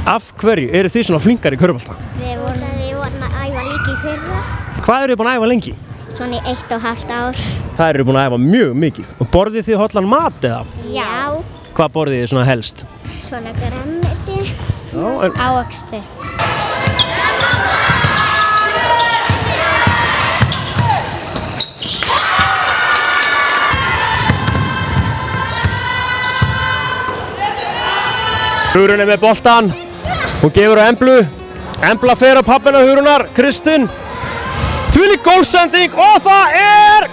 Af hverju eru þið svona flinkar í körfubolta? Við vorum að æfa líka í fyrra. Hvað eru þið búin að æfa lengi? Svona í 1,5 ár. Það eru búin að æfa mjög mikið. Og borðið þið hollan mat eða? Já. Hvað borðið þið svona helst? Svona grænmeti. Ávexti. Hugrún er með boltan. Hún gefur á Emblu. Embla fer á pappina Hugrunar, Kristinn. Þvílík gólsending og það er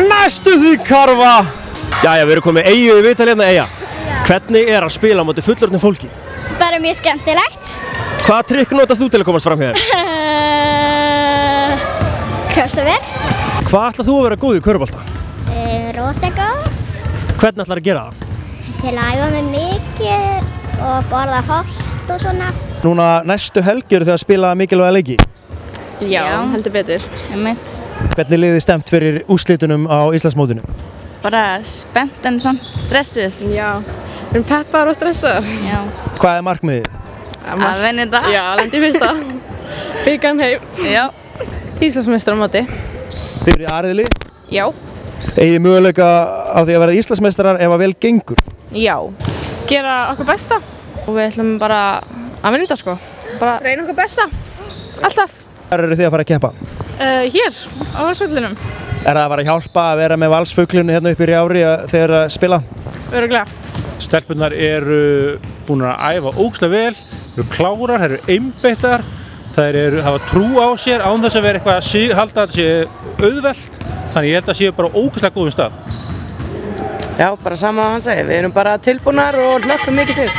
næstu því karfa. Jæja, við erum komið Eyju í viðtal hérna. Eyja, hvernig er að spila á móti fullorðnu fólki? Bara mjög skemmtilegt. Hvaða trikk notar þú til að komast fram hér? Crossover. Hvað ætlað þú að vera góð í körfubolta? Rosa góð. Hvernig ætlar að gera það? Til að æfa mig mikið og borða holt og svona. Núna næstu helgi eru þið að spila mikilvæga leiki. Já, heldur betur. Hvernig liðið stemt fyrir úrslitunum á Íslandsmótinu? Bara spennt en samt stressuð. Já, við erum peppar og stressaðar. Já. Hvað er markmiðið? Að vinna þetta. Já, lendi fyrsta. Byggan heim. Já. Íslandsmeistaramóti. Þið eru í aðriðli? Já. Eigið möguleika á því að verða Íslandsmeistarar ef að vel gengur? Já. Gera okkur besta. Og við ætlum bara að vinna þetta sko. Bara reyna okkur besta. Alltaf. Hvar eru þið að fara að keppa? Hér, á Valsvöllinum. Er það að fara að hjálpa að vera með valsfuglinu hérna upp í Rjáfri þegar að spila? Örugglega. Stelpurnar eru búin að æfa ógeðslega vel, eru klárar, eru einbeittar, þær hafa trú á sér án þess að vera eitthvað að halda að það sé auðvelt, þannig ég held að séu bara ógeðslega góðum stað. Já, bara sama að hann segi, við erum bara tilbúnar og hlökkum mikið til.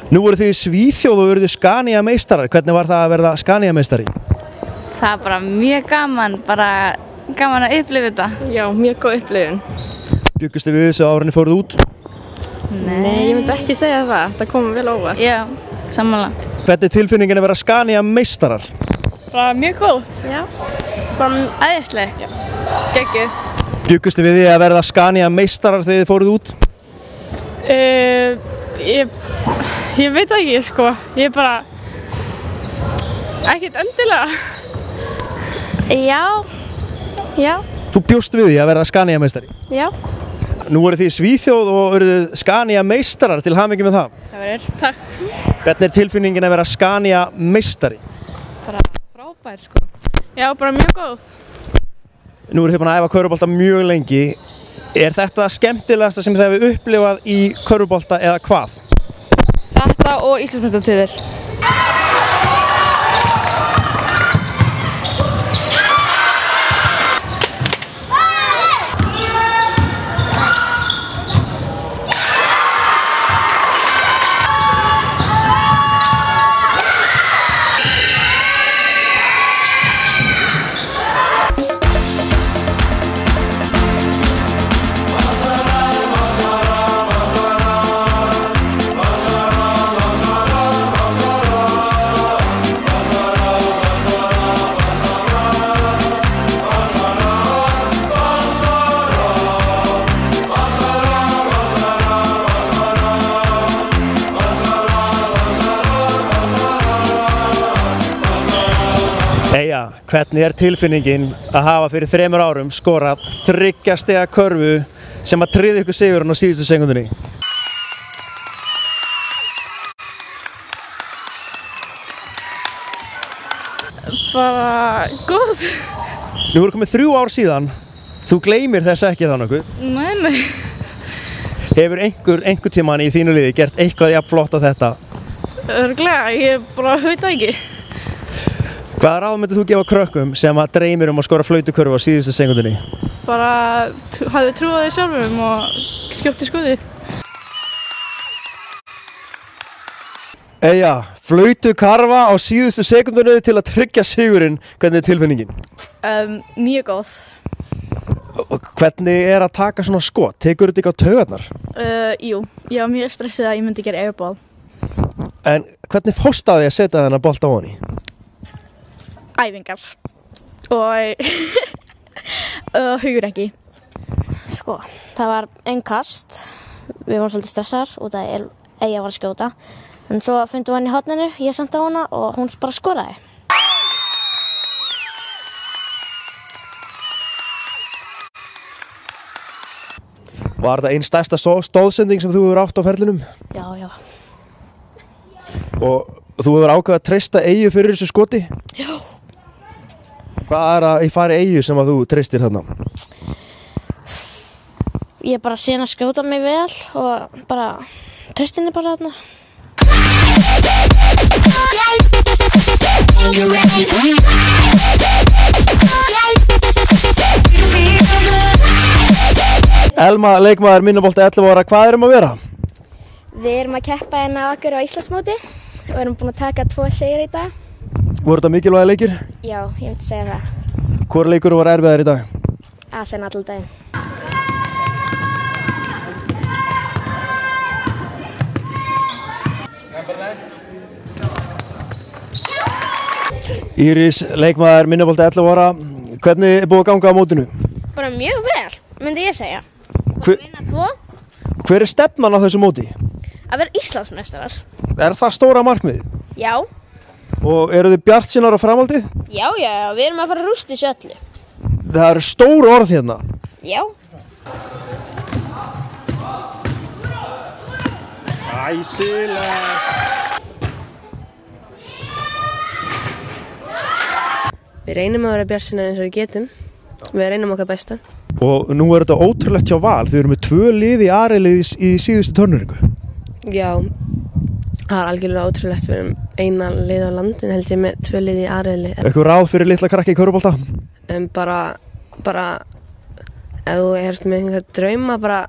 Nú voru þið í Svíþjóð og eruð Scania meistarar. Hvernig var það að verða Scania meistari? Það er bara mjög gaman, gaman að upplifa þetta. Já, mjög góð upplifun. Bjuggust þið við þessu árinni fóruð út? Nei, ég myndi ekki segja það. Það kom vel óvart. Já, samanlega. Hvernig er tilfinningin að vera Scania meistarar? Bara mjög góð. Já. Bara Æðisleg. Já. Geggjuð. Bjuggust þið við því að verða Scania meistarar þegar þið fóruð út? Ég veit það ekki sko, ég bara ekkert endilega. Já. Þú bjóst við því að verða Scania meistari? Já. Nú voru þið í Svíþjóð og eruð Scania meistarar, til hamingju með það. Það verður. Takk. Hvernig er tilfinningin að vera Scania meistari? Bara frábær sko. Já, bara mjög góð. Nú eru þið búin að æfa körfubolta mjög lengi. Er þetta skemmtilegasta sem þið hefur upplifað í körfubolta eða hvað? Þetta og Íslandsmeistaratitil. Eyja, hvernig er tilfinningin að hafa fyrir 3 árum skorað 3 stiga körfu sem að tryggja ykkur sigurinn á síðustu sekúndunni? Bara góð. Nú eru komið 3 ár síðan. Þú gleymir þess ekki þá nokkuð? Nei. Hefur einhver tímann í þínu liði gert eitthvað jafn flott á þetta? Örugglega, ég bara veit það ekki. Hvaða ráð myndir þú gefa krökkum sem að dreymir um að skora flautukörfu á síðustu sekúndunni? Bara hafðu trú á því sjálfum og skjóttu skoti. Eyja, Flautu Karfa á síðustu sekundunni til að tryggja sigurinn. Hvernig er tilfinningin? Mjög góð. Hvernig er að taka svona skot? Tekur þetta ekki á taugarnar? Jú, ég var mjög stressið að ég myndi gera airball. En hvernig fórst að því að setja þennan bolt á honi? Æfingar. Og hugur ekki. Sko, það var einn kast. Við vorum svolítið stressaðar út af Eyja var að skjóta. En svo fundum við hann í horninu, ég sendi á hana og hún bara skoraði. Var þetta einn stærsta stóðsending sem þú hefur átt á ferlinum? Já, já. Og þú hefur ákveðið að treysta Eyju fyrir þessu skoti? Já. Hvað er að í fari Eyju sem að þú treystir þarna? Ég bara sé hann að skjóta mig vel og bara treysti henni bara þarna. Elma, leikmaður Minnabolta 11 ára, hvað erum að vera? Við erum að keppa hérna á Akureyri á Íslandsmóti og erum búin að taka 2 sigri í dag. Voru þetta mikilvægir leikir? Já, ég myndi segja það. Hvor leikur var erfiðar í dag? Aþena allan daginn. Íris, leikmaður Minnabolta 11 ára, hvernig er búið að ganga á mótinu? Bara mjög vel, myndi ég segja. Hver, Vinna 2. hver er stefnan á þessu móti? Að vera Íslandsmeistarar. Er það stóra markmið? Já. Og eru þið bjartsýnar á framhaldið? Já, við erum að fara að rústa þessu öllu. Það eru stór orð hérna. Já. Æsilega. Við reynum að vera bjartsýnar eins og við getum. Við reynum okkar besta. Og nú er þetta ótrúlegt hjá Val. Þið eru með 2 lið í A-riðli í síðustu turneringu. Já, það er algjörlega ótrúlegt. Við erum eina lið á landin held ég með 2 lið í A-riðli. Eitthvað ráð fyrir litla krakki í körfubolta? Bara ef þú ert með einhverja drauma, bara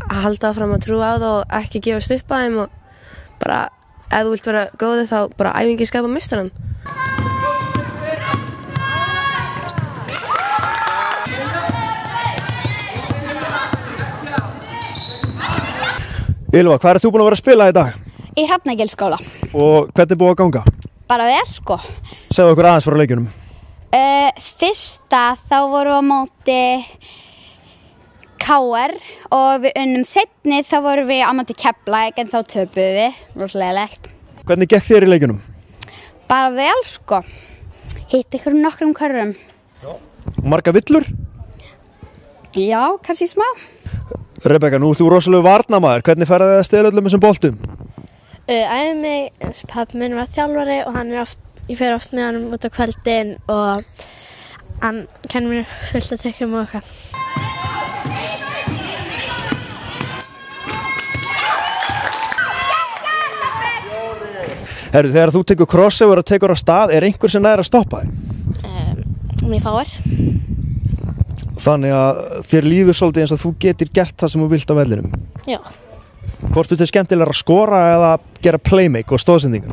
að halda áfram að trúa á það og ekki gefast upp að þeim og bara ef þú vilt vera góður þá bara æfingi skapa meistarann. Ylva, hvað þú búin að vera að spila í dag? Í Hrafnagilsskóla. Og hvernig er búið að ganga? Bara vel, sko. Segðu okkur aðeins frá leikjunum. Fyrsta þá vorum við á móti KR og við unnum seinni þá vorum við á móti Keflavík en þá töpuðum við, rosalegilegt. Hvernig gekk þér í leikjunum? Bara vel, sko. Hitt ykkur nokkrum körfum. Marga villur? Já, kannski smá. Rebekka, nú ert þú rosalega varnamaður. Hvernig ferðu þið að stela öllum þessum boltum? Æfði mig, pappi minn var þjálfari og ég fer oft með hann út á kvöldin og hann kennir mér fullt að tekja um okkar. Herru, þegar þú tekur crossover og tekur á stað, er einhver sem nær að stoppa þig? Mér fáir. Þannig að þér líður svolítið eins og þú getur gert það sem þú vilt á vellinum. Já. Hvort finnst þér skemmtilega að skora eða gera playmake og stóðsendingar?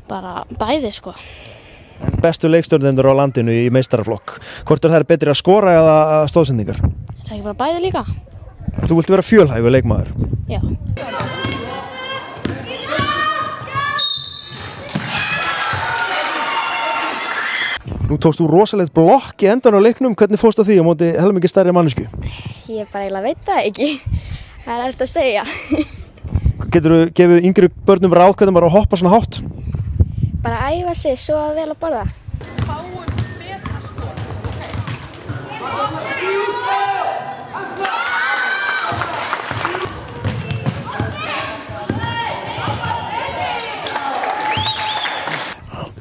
Bara bæði, sko. Bestu leikstjórnendur á landinu í meistaraflokk. Hvort er það betri að skora eða stóðsendingar? Það er ekki bara bæði líka. Þú vilt vera fjölhæfur leikmaður? Já. Nú tókst þú rosalegt blokk í endan á leiknum. Hvernig fórst það því á móti helmingi stærri mannesku? Ég bara eiginlega veit það ekki. Það er erfitt að segja. Geturðu gefið yngri börnum ráð hvernig maður á að hoppa svona hátt? Bara æfa sig svo vel að borða.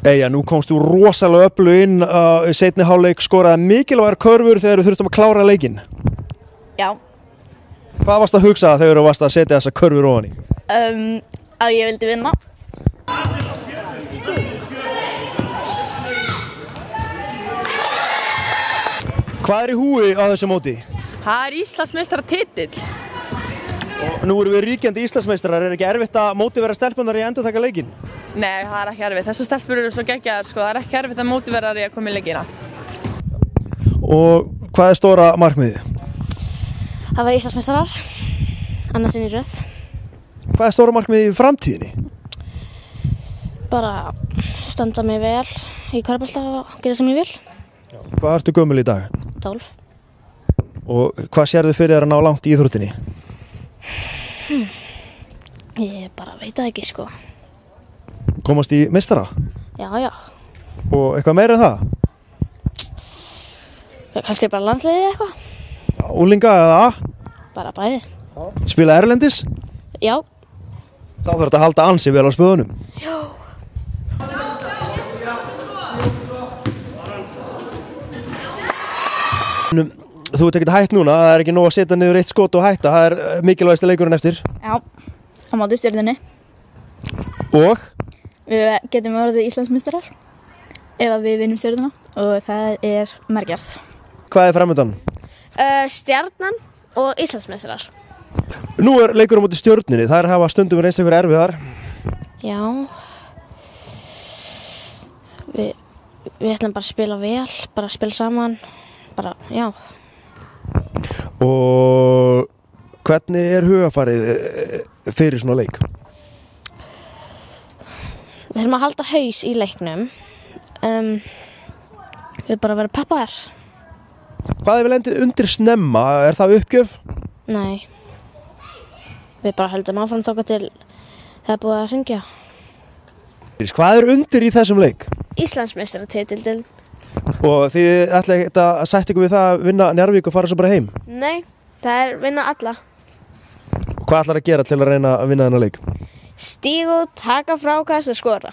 Eyja, nú komst þú rosalega öflug inn í seinni hálfleik, skoraði mikilvægar körfur þegar við þurftum að klára leikinn. Já. Hvað varst að hugsa þegar þú varst að setja þessa körfur ofan í? Að ég vildi vinna. Hvað er í húi á þessu móti? Það er Íslandsmeistaratitill. Og nú erum við ríkjandi Íslandsmeistarar, er ekki erfitt að mótivera stelpunar í að endurtaka leikinn? Nei, það er ekki erfitt. Þessar stelpur eru svo geggjaðar, sko. Það er ekki erfitt að mótivera þær í að koma í leikina. Og hvað er stóra markmiðið? Það var Íslandsmeistarar, annars inn í röð. Hvað er stóra markmiðið í framtíðinni? Bara standa mig vel í körfubolta og gera sem ég vil. Hvað ertu gömul í dag? 12. Og hvað sérðu fyrir þér að ná langt í íþróttinni? Ég bara veit það ekki, sko. Komast í meistara? Já, já. Og eitthvað meira en það? Kannski bara landsliðið eitthvað. Unglinga eða A? Bara bæði. Spila erlendis? Já. Þá þarf þetta að halda ansi vel á spöðunum. Já. Þú ert ekkert hætt núna, það er ekki nóg að setja niður eitt skot og hætta, það er mikilvægasti leikurinn eftir. Já, á móti Stjörnunni. Og? Við getum orðið Íslandsmeistarar ef við vinnum Stjörnuna og það er mergjað. Hvað er framundan? Stjarnan og Íslandsmeistarar. Nú er leikur á móti Stjörnunni, þær hafa stundum reynst ykkur erfiðar. Já. Við ætlum bara að spila vel, bara að spila saman, bara, já. Og hvernig er hugafarið fyrir svona leik? Við þurfum að halda haus í leiknum. Við bara vera peppaðar. Hvað er vel endið undir snemma? Er það uppgjöf? Nei. Við bara höldum áfram þangað til það er búið að hringja. Hvað er undir í þessum leik? Íslandsmeistaratitildin. Og þið ætla ekki að sætta ykkur við það að vinna Njarðvík og fara svo bara heim? Nei, það er vinna alla. Og hvað ætlar að gera til að reyna að vinna þennan leik? Stígu, taka frákast og skora.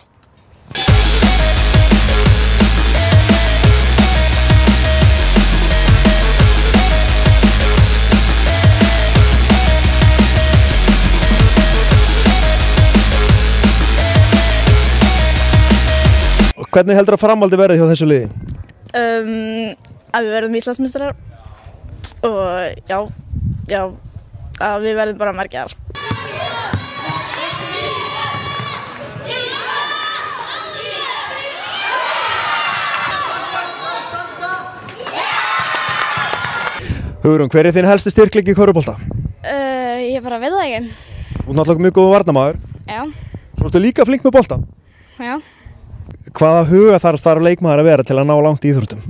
Og hvernig heldur að framhaldi verði hjá þessu liði? Að við verðum Íslandsmeistarar og já, að við verðum bara merkjaðar. Hugrún, hver er þinn helsti styrkleiki í körfubolta? Ég bara veit það ekki. Þú ert náttúrulega mjög góður varnarmaður. Já. Svo ertu líka flink með boltann. Já. Hvaða huga þarf leikmaður að vera til að ná langt í íþróttum?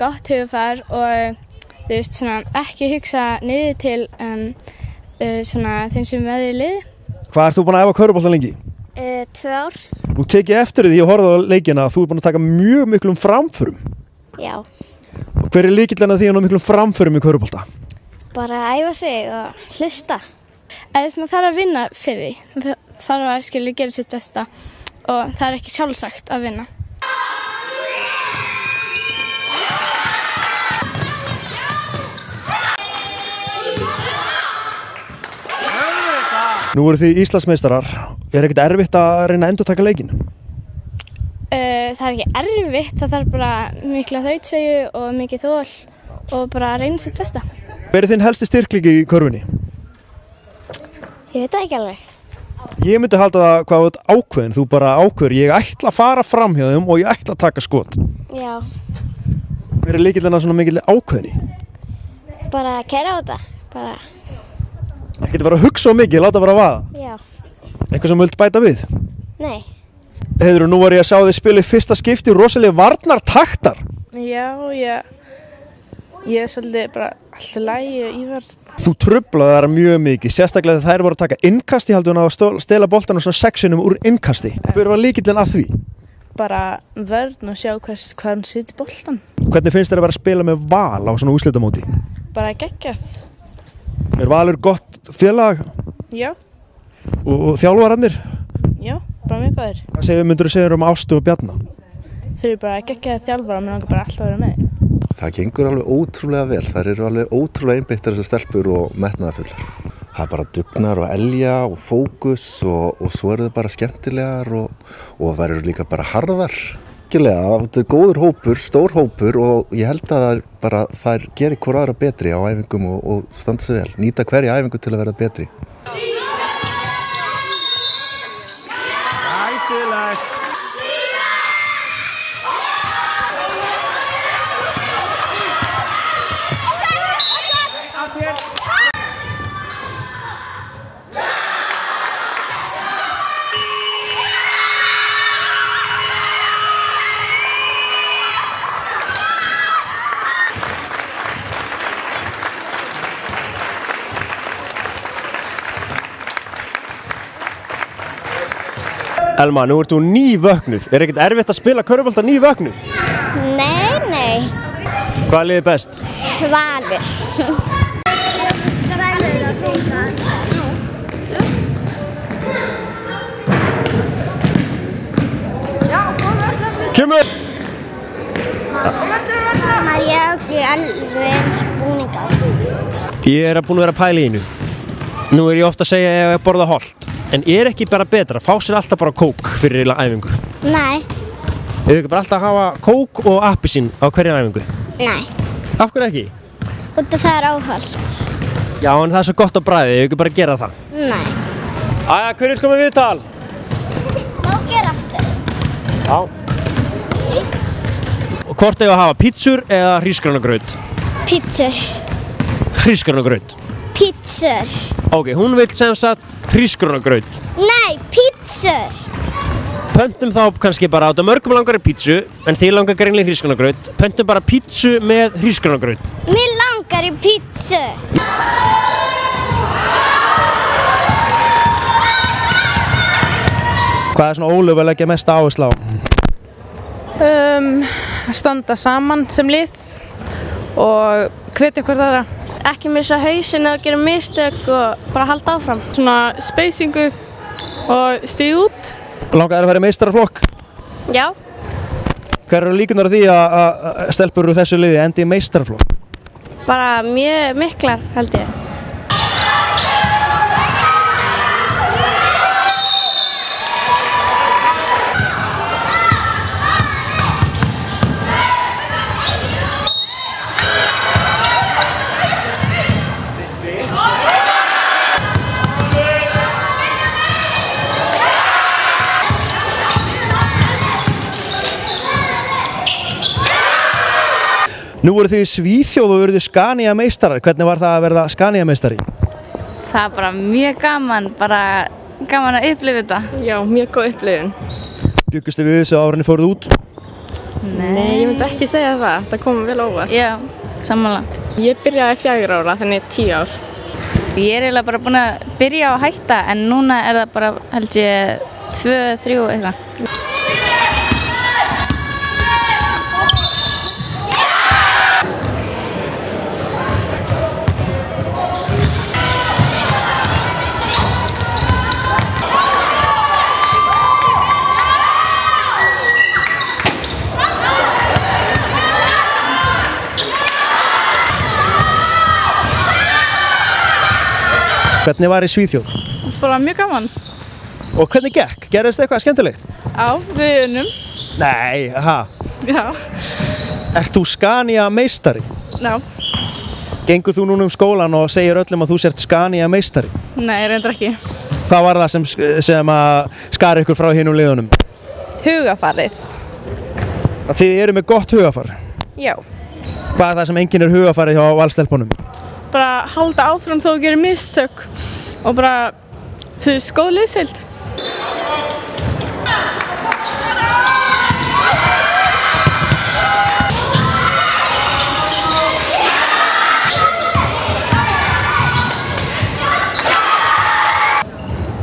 Gott hugafar og þú veist svona ekki hugsa niður til svona þeim sem með í liði. Hvað ert þú búin að æfa körfubolta lengi? 2 ár. Nú tek ég eftir því að horfa á leikina að þú ert búin að taka mjög miklum framförum. Já. Og hver er lykillinn að því að ná miklum framförum í körfubolta? Bara að æfa sig og hlusta. Þess að maður þarf að vinna fyrir því. Þarf að skilja gera sitt besta og það er ekki sjálfsagt að vinna. Nú eru þið Íslandsmeistarar. Er ekkert erfitt að reyna að endurtaka leikinn? Það er ekki erfitt, það þarf bara mikla þrautseigju og mikið þol og bara að reyna sitt besta. Hver er þinn helsti styrkleiki í körfunni? Ég veit það ekki alveg. Ég myndi halda það hvað þú ert ákveðin. Þú bara ákveður, ég ætla að fara fram hjá þeim og ég ætla að taka skot. Já. Hver er lykillinn að svona mikil ákveðinni? Bara að kæra á þetta. Bara... Ekkert að vera að hugsa mikið, láta bara vaða. Já. Eitthvað sem vilt bæta við? Nei. Heiðru, nú var ég að sjá þið spila í fyrsta skipti rosalega varnartaktar. Já, ég er svolítið bara alltaf lægi í vörn. Þú truflaði þær mjög mikið, sérstaklega þegar þær voru að taka innkasti, heldur hún að stela boltanum svona sexinum úr innkasti. Hver var lykillinn að því? Bara vörn og sjá hvað hún situr boltan. Hvernig finnst þér að vera að spila með Val á svona úrslitamóti? Bara geggjað. Er Valur gott félag? Já. Og þjálfararnir? Já, bara mjög góðir. Hvað myndirðu segja um Ástu og Bjarna? Þau eru bara geggjaði þjálfara og mér langar bara alltaf að vera með. Það gengur alveg ótrúlega vel. Þær eru alveg ótrúlega einbeittar þessar stelpur og metnaðarfullar. Það er bara dugnar og elja og fókus og svo eru þau bara skemmtilegar og þær eru líka bara harðar. Þetta er góður hópur, stór hópur og ég held að þær geri hvora aðra betri á æfingum og standa sig vel. Nýta hverja æfingu til að verða betri. Glæsilegt. Elma, nú ert þú nývöknuð. Er ekkert erfitt að spila körfubolta nývöknuð? Nei. Hvað liðið best? Valur. Kemur! Ég átti alveg búninga. Ég er búin að vera að pæla í einu. Nú er ég ofta að segja að ég borða holt. En er ekki bara betra að fá sér alltaf bara kók fyrir æfingu? Nei. Ef ekki bara alltaf að hafa kók og appelsín á hverju æfingu? Nei. Af hverju ekki? Út af það er óhollt. Já, en það er svo gott á bragðið, ef ekki bara gera það. Nei. Æja, hver vil koma í viðtal? Má gera aftur. Já. Og hvort eigum að hafa pítsur eða hrísgrjónagraut? Pítsur. Hrísgrjónagraut. Pítsur. Ok, hún vil sem sagt hrísgrjónagraut. Nei, pítsur. Pöntum þá kannski bara, þetta mörgum langar í pítsu, en þið langar greinlega hrísgrjónagraut. Pöntum bara pítsu með hrísgrjónagraut. Mér langar í pítsu. Hvað er svona Ólöf að leggja mesta áherslu á? Að standa saman sem lið og hvetja hvort aðra. Ekki missa hausinn eða gera mistök og bara halda áfram. Svona speysingu og stíð út. Langar þér að fara í meistaraflokk? Já. Hver eru líkurnar á því að stelpur úr þessu liði endi í meistaraflokk? Bara mjög miklar held ég. Nú voru þið í Svíþjóð og eruð Scania meistarar. Hvernig var það að verða Scania meistari? Það er bara mjög gaman, gaman að upplifa þetta. Já, mjög góð upplifun. Bjuggust þið við þessu árinni fóruð út? Nei, ég myndi ekki segja það. Það kom vel óvart. Já, sammála. Ég byrjaði 4 ára, þannig 10 ár. Ég er eiginlega bara búin að byrja á að hætta, en núna er það bara, held ég, 2-3 eitthvað. Hvernig var í Svíþjóð? Bara mjög gaman. Og hvernig gekk? Gerðist eitthvað skemmtilegt? Já, við unnum. Nei, ha? Já. Ert þú Scania meistari? Já. Gengur þú núna skólan og segir öllum að þú sért Scania meistari? Nei, reyndar ekki. Hvað var það sem að skar ykkur frá hinum liðunum? Hugafarið. Þið eru með gott hugafar? Já. Hvað er það sem enginn er hugafarið hjá valstelpunum? Bara halda áfram þó að gera mistök og bara, þú veist, góð liðsheild.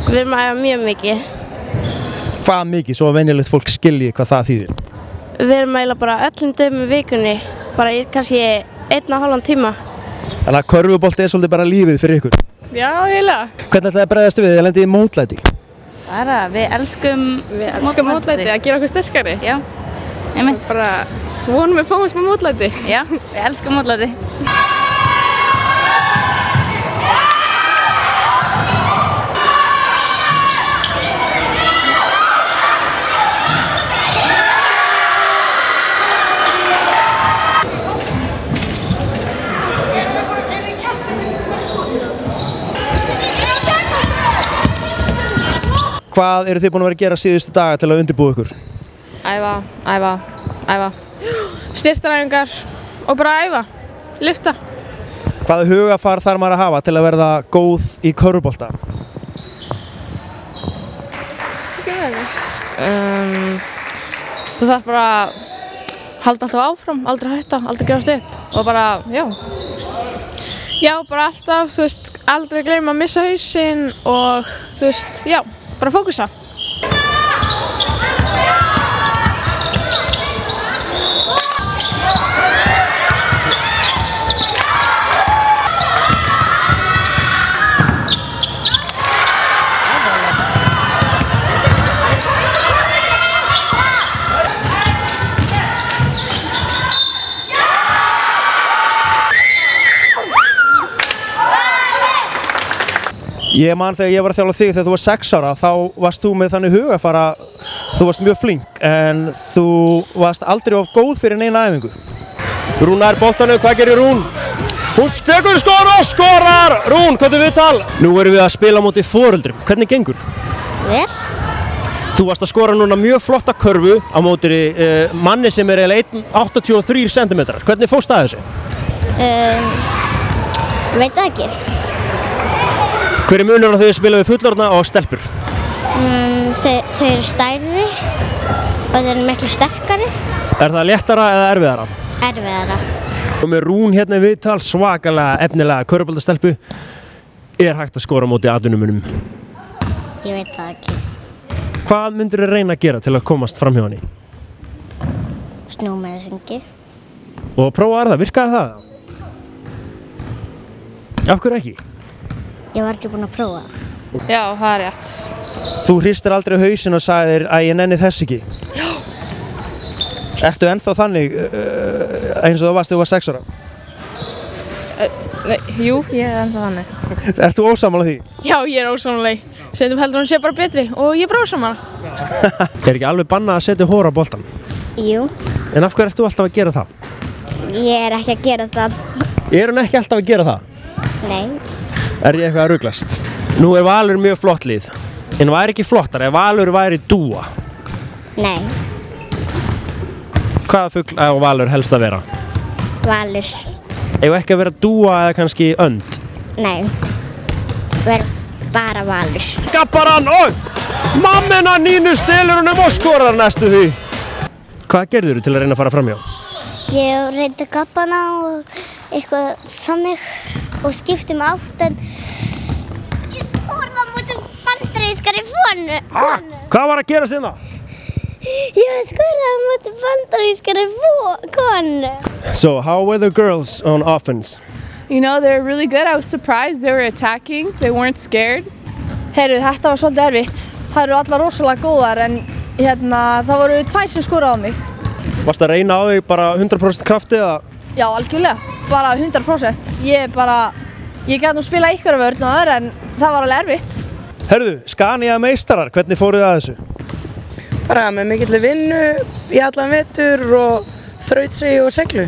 Við erum að æfa mjög mikið. Hvað mikið, svo að venjulegt fólk skilji hvað það þýðir? Við erum að æfa bara öllum dögum í vikunni, bara í kannski 1,5 tíma. Þannig að körfubolti er svolítið bara lífið fyrir ykkur? Já, eiginlega. Hvernig ætlaði að bregðast við? Þið lendið í mótlæti? Bara, við elskum mótlæti, að gera okkur sterkari. Já, einmitt. Bara vonum við fáum smá mótlæti. Já, við elskum mótlæti. Hvað eru þið búin að vera að gera síðustu daga til að undirbúa ykkur? Æfa. Styrktaræfingar og bara æfa, lyfta. Hvaða hugafar þarf maður að hafa til að verða góð í körfubolta? Þú þarf bara að halda alltaf áfram, aldrei hætta, aldrei gefast upp og bara, Já, bara alltaf, þú veist, aldrei gleyma að missa hausinn og, þú veist, bara fókusa. Ég man þegar ég var að þjálfa þig þegar þú var 6 ára, þá varst þú með þannig hugafar að þú varst mjög flink en þú varst aldrei of góð fyrir neina æfingu. Rún nær boltanu, hvað gerir Rún? Hún tekur skorar! Rún, hvað er viðtal? Nú erum við að spila á móti foreldrum. Hvernig gengur? Vel. Þú varst að skora núna mjög flotta körfu á móti manni sem er eiginlega 1,83 cm. Hvernig fórst það þessu? Veit það ekki. Hver er munurinn á því að spila við fullorðna og stelpur? Þau eru stærri og þau eru miklu sterkari. Er það léttara eða erfiðara? Erfiðara. Og með Rún hérna í viðtal, svakalega efnilega körfuboltastelpu, er hægt að skora á móti atvinnumunum. Ég veit það ekki. Hvað myndirðu reyna að gera til að komast fram hjá henni? Snúa með hringi. Og prófaðu það, virkaði það? Af hverju ekki? Ég var ekki búin að prófa. Já, það er rétt. Þú hristir aldrei hausinn og sagðir að ég nenni þess ekki? Já. Ertu ennþá þannig eins og þú varst þegar þú var 6 ára? Jú, ég er ennþá þannig. Ert þú ósammála því? Já, ég er ósammála. Stundum heldur hún sé bara betri og ég er bara ósammála. Er ekki alveg bannað að setja hóra á boltan? Jú. En af hverju ert þú alltaf að gera það? Ég er ekki að gera það. Er hún ekki alltaf að gera það? Nei. Er ég eitthvað að ruglast? Nú er Valur mjög flott lið, en væri ekki flottar ef Valur væri dúa? Nei. Hvaða fugl á Valur helst að vera? Valur. Ef ekki að vera dúa eða kannski önd? Nei. Verð bara Valur. Gappar hann og mammina Nínu stelur honum og skorar næstu því. Hvað gerður þú til að reyna að fara framhjá? Ég reyndi að gappa hana og eitthvað þannig og skipti mig átt en ég skorði á móti bandarískari konu. Hvað var að gera sinna? Ég skorði á móti bandarískari konu. So, how were the girls on offense? You know, they were really good. I was surprised they were attacking. They weren't scared. Heyrðu, þetta var svolítið erfitt. Það eru allar rosalega góðar en það voru 2 sem skoraði á mig. Varst að reyna á þig bara 100% krafti eða? Já, algjörlega. Bara 100%. Ég gæti nú spila ykkur vörn og öðru en það var alveg erfitt. Herðu, Scania meistarar, hvernig fóruð þið að þessu? Bara með mikilli vinnu í allan vetur og þrautseigju og seglu.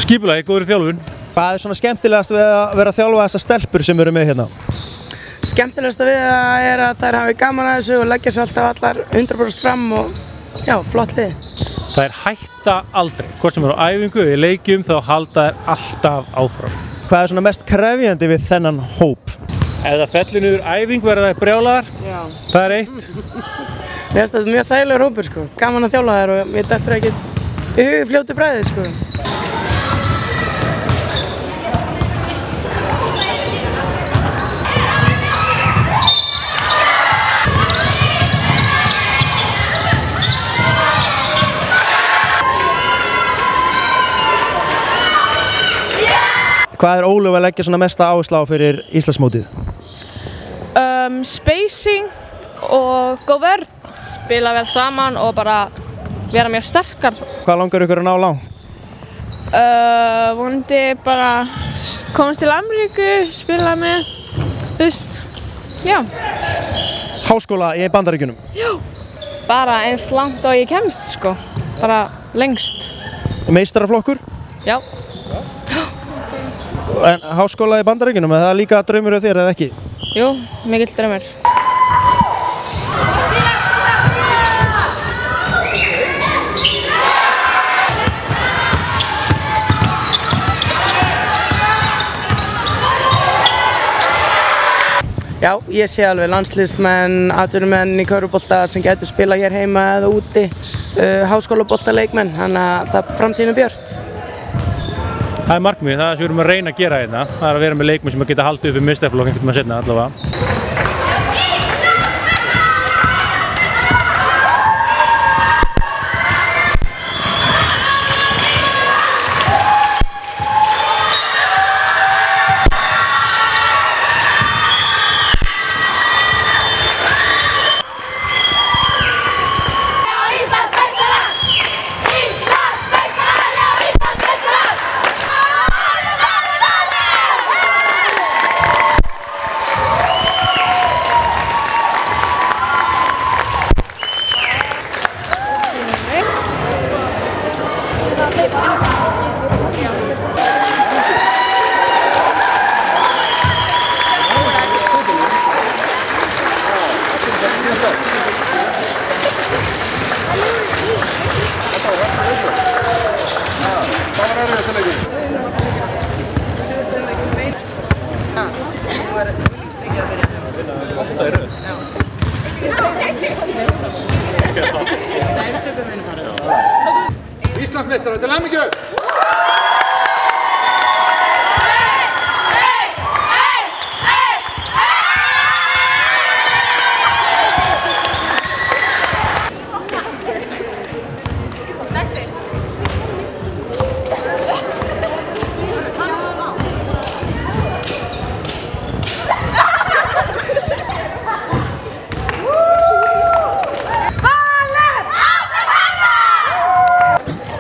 Skipulagi, góður í þjálfun. Hvað er svona skemmtilegast við að vera að þjálfa þessar stelpur sem eru með hérna? Skemmtilegast við það er að þær hafi gaman að þessu og leggja sér alltaf allar 100% fram og já, flott lið. Það er hætta aldrei. Hvort sem er á æfingu eða í leikjum þá halda þær alltaf áfram. Hvað er svona mest krefjandi við þennan hóp? Ef það fellir niður æfing verða þær brjálaðar. Já. Það er eitt. Mér finnst þetta mjög þægilegur hópur sko. Gaman að þjálfa þær og mér dettur ekki í hug fljótu bragði sko. Hvað er Ólöf að leggja svona mesta áherslu á fyrir Íslandsmótið? Spacing og góð vörn. Spila vel saman og bara vera mjög sterkar. Hvað langar ykkur að ná langt? Vonandi bara komast til Ameríku, spila með, þú veist, já. Háskóla í Bandaríkjunum? Já. Bara eins langt og ég kemst, sko. Bara lengst. Meistaraflokkur? Já. En háskóla í Bandaríkjunum, er það líka draumur hjá þér eða ekki? Jú, mikill draumur. Já, ég sé alveg landsliðsmenn, atvinnumenn í körfubolta sem getur spila hér heima eða úti, háskólaboltaleikmenn, þannig að það framtíðin er björt. Það er markmið, það sem við erum að reyna að gera hérna. Það er að vera með leikmenn sem geta haldið upp í meistaraflokk einhvern veginn seinna allavega. Íslandsmeistarar, til hamingju!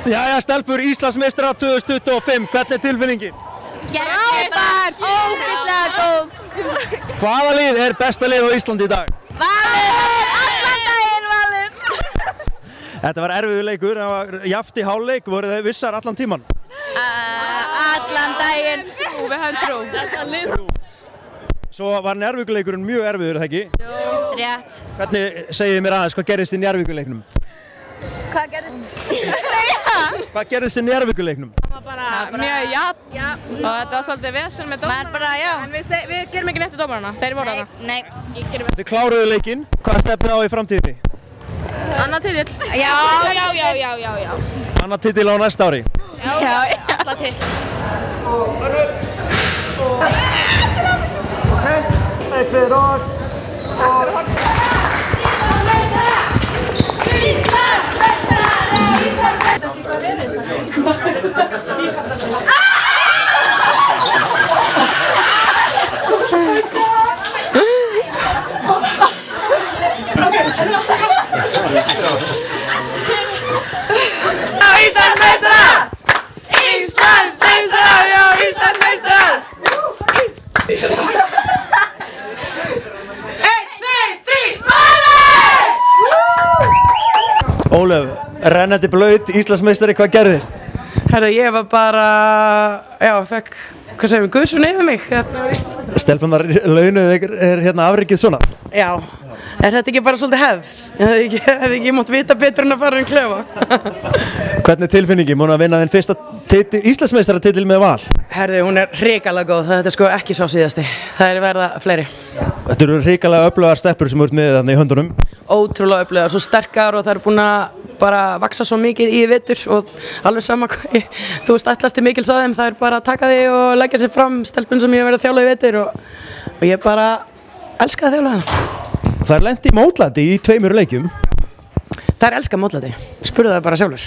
Jæja, stelpur, Íslandsmeistarar 2025, hvernig er tilfinningin? Frábær! Ógeðslega góð! Hvaða lið er besta lið á Íslandi í dag? Valur! Allan daginn Valur! Þetta var erfiður leikur, það var jafnt í hálfleik, voru þið vissar allan tíman? Allan daginn! Við höfum trú. Svo var Njarðvíkurleikurinn mjög erfiður, það ekki? Jú. Rétt. Hvernig segið þið mér aðeins, hvað gerðist í Njarðvíkurleiknum? Hvað gerðist? Hvað gerðist í Njarðvíkurleiknum? Það var bara mjög jafn og þetta var svolítið vesen með dómarana. En við gerum ekki neitt á dómarana, þeir voru þarna. Nei. Þið kláruðu leikinn, hvað stefnið á í framtíðinni? Annar titill. Já. Annar titill á næsta ári? Já, alla til. Eitt fyrir orð. Íslandsmeistarar! Íslandsmeistarar! Já, Íslandsmeistarar! 1, 2, 3, Valur! Ólöf, rennandi blaut, Íslandsmeistari, hvað gerðist? Herra, ég var bara, fekk, hvað segum við, guðsson yfir mig. Stelpunar launuð er hérna afrikið svona? Já, er þetta ekki bara svolítið hefð? Ég hefði ekki mátt vita betur en að fara klefa. Hvernig er tilfinningin, múin að vinna þinn fyrsta Íslandsmeistaratitil með Val? Herði, hún er hrikalega góð, þetta er sko ekki sá síðasti. Það er verða fleiri. Þetta eru hrikalega öflugar stelpur sem ert með þarna í höndunum? Ótrúlega öflugar, svo sterkar og það eru búin að bara vaksa svo mikið í vetur og alveg sama hvað, þú veist, ætlast til mikils að þeim, það er bara að taka því og leggja sér fram, stelpun sem ég hef verið að þjálfa í vetur og ég bara elska að þjálfa hana. Það er lent í mótlæti í 2 leikjum. Það er elska mótlæti, spurðu það bara sjálfur.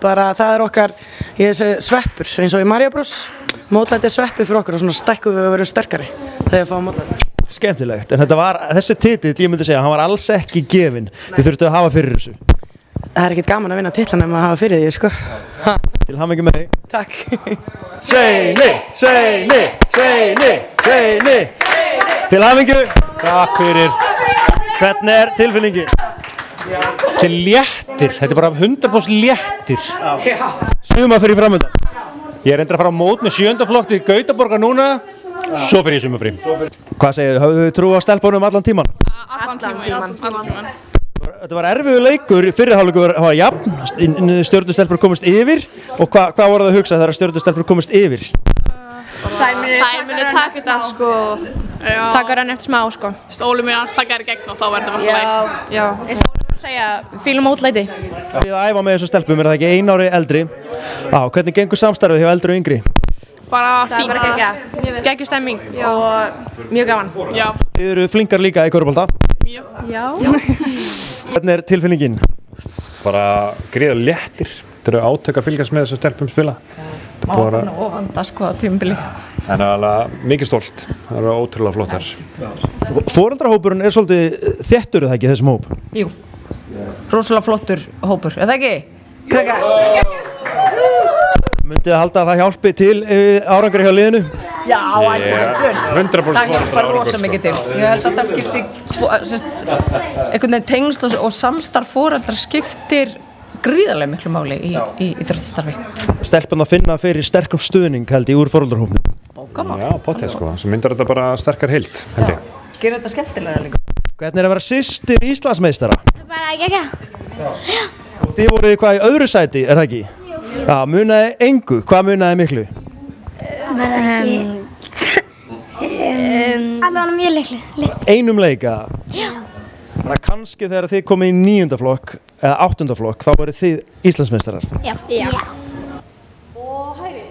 Það er okkar, ég segi sveppur, eins og í Mario Bros. Mótlæti er sveppur fyrir okkur og svona stækkum við að vera sterkari þegar við fáum mótlæti. Skemmtilegt, en þessi titill, ég myndi segja, hann var alls ekki gefinn. Þið þurftu að hafa fyrir þessu. Það er ekkert gaman að vinna titlan ef maður hafa fyrir því, sko. Til hamingju með þig. Takk. Sveini! Til hamingju. Takk fyrir. Hvernig er tilfinningin? Þetta er léttir, þetta er bara 100% léttir. Sumar fyrir framöndan. Ég er reyndar að fara á mót með 7. flokk til Gautaborgar núna, svo fyrir ég sumarfrí. Hvað segið þið, höfðu þið trú á stelpunum allan tíman? Allan tíman. Þetta var erfiður leikur, fyrri hálfleikur var jafn, Stjörnustelpur komist yfir og hvað voru það að hugsa þegar Stjörnustelpur komist yfir? Þær munu taka þetta sko. Taka hann eftir smá sko. Óli minn hans taka þær í gegn og þá verður það alltaf læg. Já. Eins og Óli segja, fílum útlæti. Þið að æfa með þessu stelpum, það ekki 1 ári eldri? Já, hvernig gengur samstarfið hjá eldri og yngri? Bara fínt. Það er bara geggjur stemming og mjög gaman. Já. Þið eru flinkar líka í körfubolta? Mjög. Já. Hvernig er tilfinningin? Bara gríðarlega léttir. Þetta eru átök að fylgjast með þessu stelpum spila. Og vanda sko tímabili. En það er alveg mikið stolt. Það eru ótrúlega flottar. Foreldrahópurinn er svolítið þéttur, er það ekki, þessum hóp? Jú. Rosalega flottur hópur, er það ekki? Krakka. Myndið þið halda að það hjálpi til árangri hjá liðinu? Já, ættir. 100% það hjálpar rosa mikið til. Ég held að það skipti einhvern veginn tengsl og samstarf foreldra skiptir gríðarlega miklu máli í íþróttastarfi. Stelpun að finna fyrir sterkum stuðning held ég úr foreldrahópnum. Bókamál. Já, potið sko. Svo myndar þetta bara sterkar heild, held ég. Gerir þetta skemmtilega líka. Hvernig er að vera systir Íslandsmeistara? Bara ekki. Og þið voruð hvað í öðru sæti, er það ekki? Já, munaði engu. Hvað munaði miklu? Allavega mjög litlu. Einum leika? Já. Þannig að kannski þegar þið komið í 9. flokk eða 8. flokk, þá voruð þið Íslandsmeistarar? Já. Já. Og hæri.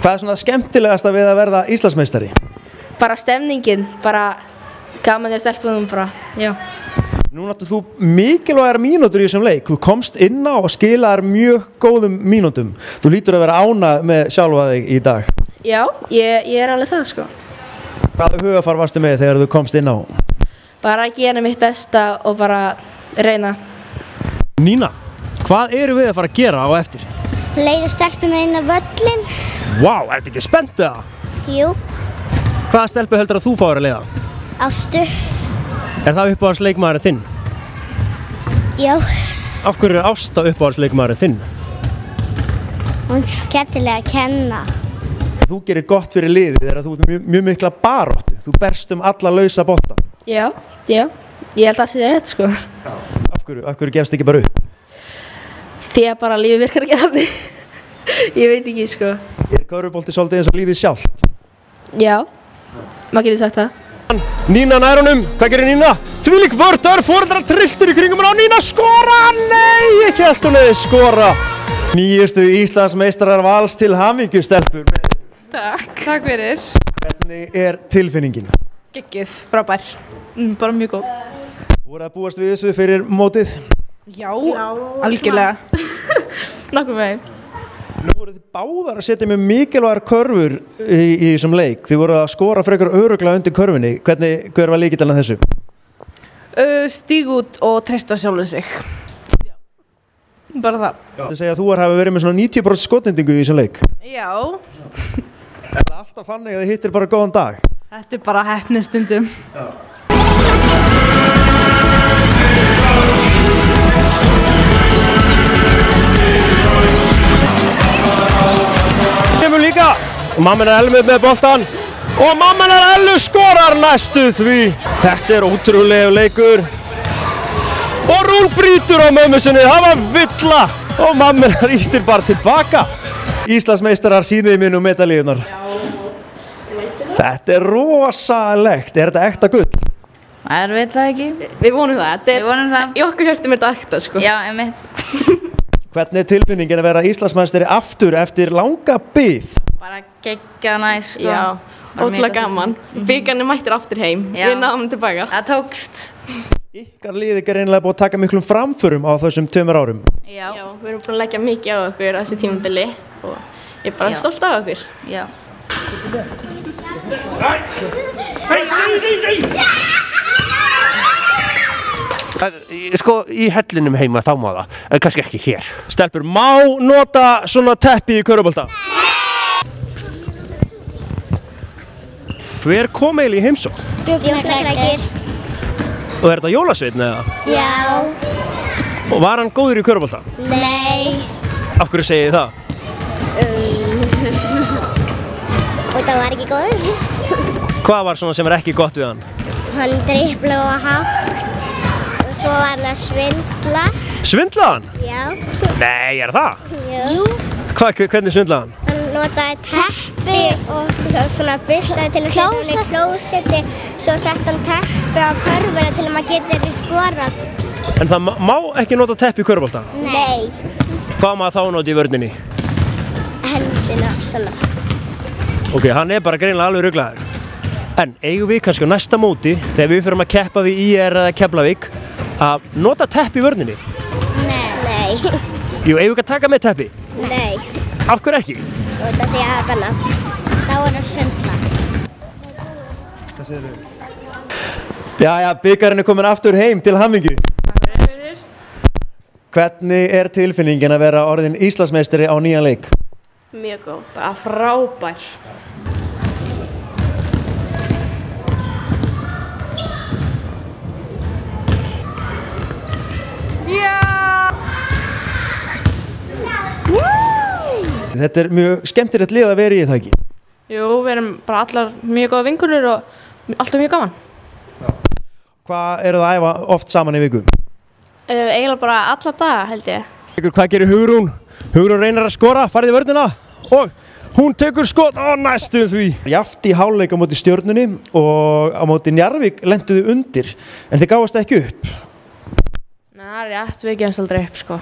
Hvað er svona skemmtilegasta við að verða Íslandsmeistari? Bara stemningin, bara gaman hjá stelpunum bara, já. Nú náttu þú mikilvægar mínútur í þessum leik. Þú komst inn á og skilaðir mjög góðum mínútum. Þú lítur að vera ánægð með sjálfa þig í dag. Já, ég er alveg það sko. Hvaða hugafar varstu með þegar þú komst inn á? Bara að gera mitt besta og bara reyna. Nína, hvað eru við að fara að gera á eftir? Leiða stelpuna inn á völlin. Vá, ertu ekki spennt eða? Jú. Hvaða stelpu heldur að þú fáir að leiða? Ástu. Er það uppáhaldsleikmaðurinn þinn? Já. Af hverju er Ásta uppáhaldsleikmaðurinn þinn? Hún er skemmtilega að kenna. Þú gerir gott fyrir liðið þegar þú ert mjög mikla baráttu. Þú berst alla lausa bolta. Já. Ég held að það sé rétt sko. Af hverju gefst ekki bara upp? Því að bara lífið virkar ekki þannig. Ég veit ekki sko. Er körfubolti svolítið eins og lífið sjálft? Já, maður getur sagt það. Nína nær honum, hvað gerir Nína? Þvílík vörður, foreldrar trilltir í kringum og Nína skora! Nei, ekki held hún eða skora. Nýjustu Íslandsmeistarar Vals til hamingju, stelpur. Takk fyrir. Hvernig er tilfinningin? Geggjuð, frábær. Bara mjög góð. Voruð að búast við þessu fyrir mótið? Já, algjörlega. Nokkuð veginn. Nú voruð þið báðar að setja með mikilvægar körfur í þessum leik. Þið voruð að skora frekar örugglega undir körfunni. Hver var lykillinn að þessu? Stíg út og treysta sjálfum sig. Já. Bara það. Þú segja að þú hafi verið með svona 90% skotnendingu í þessum leik. Já. Er það alltaf þannig að þið hittir bara góðan dag? Þetta er bara heppni stundum. Já. Kemur líka, mamma er Elmu með boltan og mamma er Elmu skorar næstu því. Þetta er ótrúlega leikur og Rúl brýtur á mömmu sinni, það var villa og mamma ýttir bara tilbaka. Íslandsmeistarar sýniði minn og medalíunar. Þetta er rosalegt, er þetta ekta gull? Það veit það ekki. Við vonum það, Við vonum það. í okkur hjörtum er þetta ekta sko. Já, einmitt. Hvernig er tilfinningin að vera Íslandsmeistari aftur eftir langa bið? Bara geggja næs sko. Já, ótrúlega gaman. Bikarnir mættir aftur heim. Já. Við náðum tilbaka. Það tókst. Ykkar liðið er einlega búið að taka miklum framförum á þessum 2 árum. Já, við erum búin að leggja mikið á okkur á þessu tímabili og ég er bara stolt af okkur. Já. Sko, í hellinum heima þá má það, en kannski ekki hér. Stelpur, má nota svona teppi í körfubolta? Hver kom eiginlega í heimsókn? Jólasveinn. Og er þetta Jólasveinn eða? Já. Og var hann góður í körfubolta? Nei. Af hverju segið þið það? Og það var ekki góður. Hvað var svona sem var ekki gott við hann? Hann driblaði hátt og svo var hann að svindla Svindlaðan? Já. Nei, það? Jú. Hvernig svindlaðan? Hann notaði teppi og svona bustaði til að setja hann í klósetti, svo sett hann teppi á körfuna til að maður geti skorað. En það má ekki nota teppi í körfubolta? Nei. Hvað má þá nota í vörninni? Hendina, svona. Ok, hann bara greinilega alveg ruglaður. En eigum við kannski á næsta móti, þegar við förum að keppa við IR eða Keflavík, að nota teppi í vörninni? Nei. Jú, eigum við ekki að taka með teppi? Nei. Af hverju ekki? Út af því að það er bannað. Þá er það svindla. Hvað segir þú? Jæja, bikarinn er komin aftur heim til hamingju. Hvernig er tilfinningin að vera orðin Íslandsmeistari á nýjan leik? Mjög góð, bara frábær. Þetta er mjög skemmtilegt lið að vera í það ekki? Jú, við erum bara allar mjög góða vinkonur og alltaf mjög gaman. Hvað eru það að æfa oft saman í viku? Eiginlega bara alla daga held ég. Hvað gerir Hugrún? Hugrún reynir að skora, farið í vörnina og hún tekur skot á næstum því. Jaft í hálfleik á móti Stjörnunni og á móti Njarðvík lentuðu undir en þið gáfust ekki upp. Nei, rétt, við gefumst aldrei upp sko.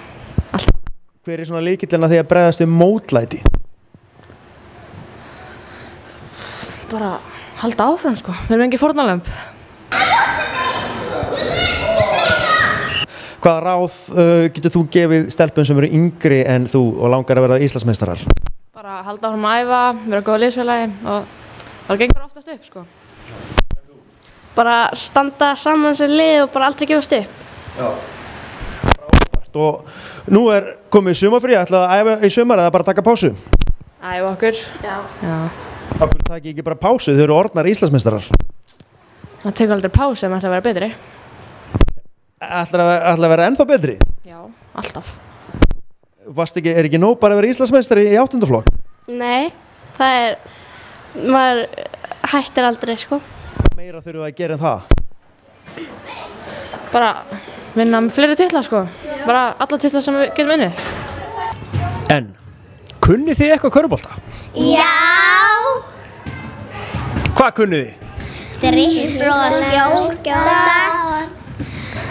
Hver er svona lykillinn að því að bregðast við mótlæti? Bara halda áfram sko, við erum engin fórnarlömb. Hvaða ráð getur þú gefið stelpum sem eru yngri en þú og langar að verða Íslandsmeistarar? Bara halda áfram að æfa, vera góð liðsfélagi og það gengur oftast upp sko. Bara standa saman sem lið og bara aldrei gefast upp. Já. Og nú er komið sumarfrí, ætlaðu að æfa í sumar eða bara taka pásu? Æfa okkur. Já. Af hverju taki ekki bara pásu, þau eru orðnar Íslandsmeistarar? Það tekur aldrei pásu ef maður ætlar að vera betri. Ætlar að vera ennþá betri? Já, alltaf. Er ekki nóg bara að vera Íslandsmeistari í 8. flokk? Nei, maður hættir aldrei sko. Meira þurfum við að gera en það? Bara vinna með fleiri titla sko, bara alla titla sem við getum unnið. En, kunnið þið eitthvað körfubolta? Já! Hvað kunnið þið? Dribbla og skjóta.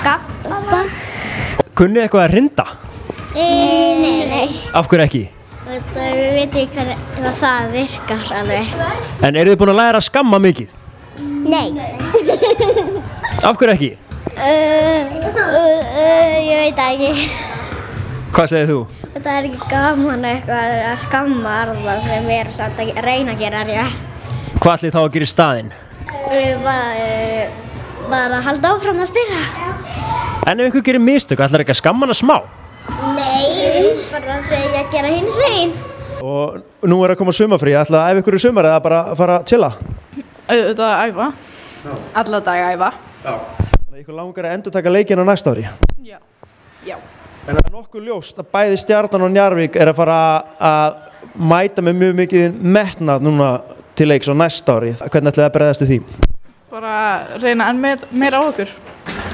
Gappa. Kunnið þið eitthvað að rinda? Nei. Af hverju ekki? Við veitum ekki hvað það virkar alveg. En eru þið búin að læra að skamma mikið? Nei. Af hverju ekki? Ég veit það ekki. Hvað segir þú? Þetta er ekki gaman eitthvað að skamma arða sem við erum samt að reyna að gera rétt. Hvað ætlið þá að gera í staðinn? Bara að halda áfram að spila. En ef einhver gerir mistök, ætlar ekki að skamma hana smá? Nei, bara að segja að gera hins einn. Og nú er að koma sumarfrí, ætlaðu að æfa ykkur í sumar eða bara fara að chilla? Auðvitað að æfa. Alla daga að æfa. Þannig að ykkur langar að endurtaka leikinn á næsta ári? Já. En það er nokkuð ljóst að bæði Stjarnan og Njarðvík er að fara að mæta með mjög mikið metnað núna til leiks á næsta ári. Hvernig ætlaði að bregðast því? Bara reyna enn meira á okkur.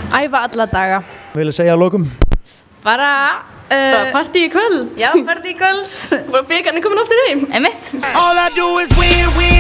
Æfa alla daga. Vil ég segja að lokum? Bara það er partí í kvöld. Já, partí í kvöld. Bara bikarinn er komin aftur heim. All I do is win, win.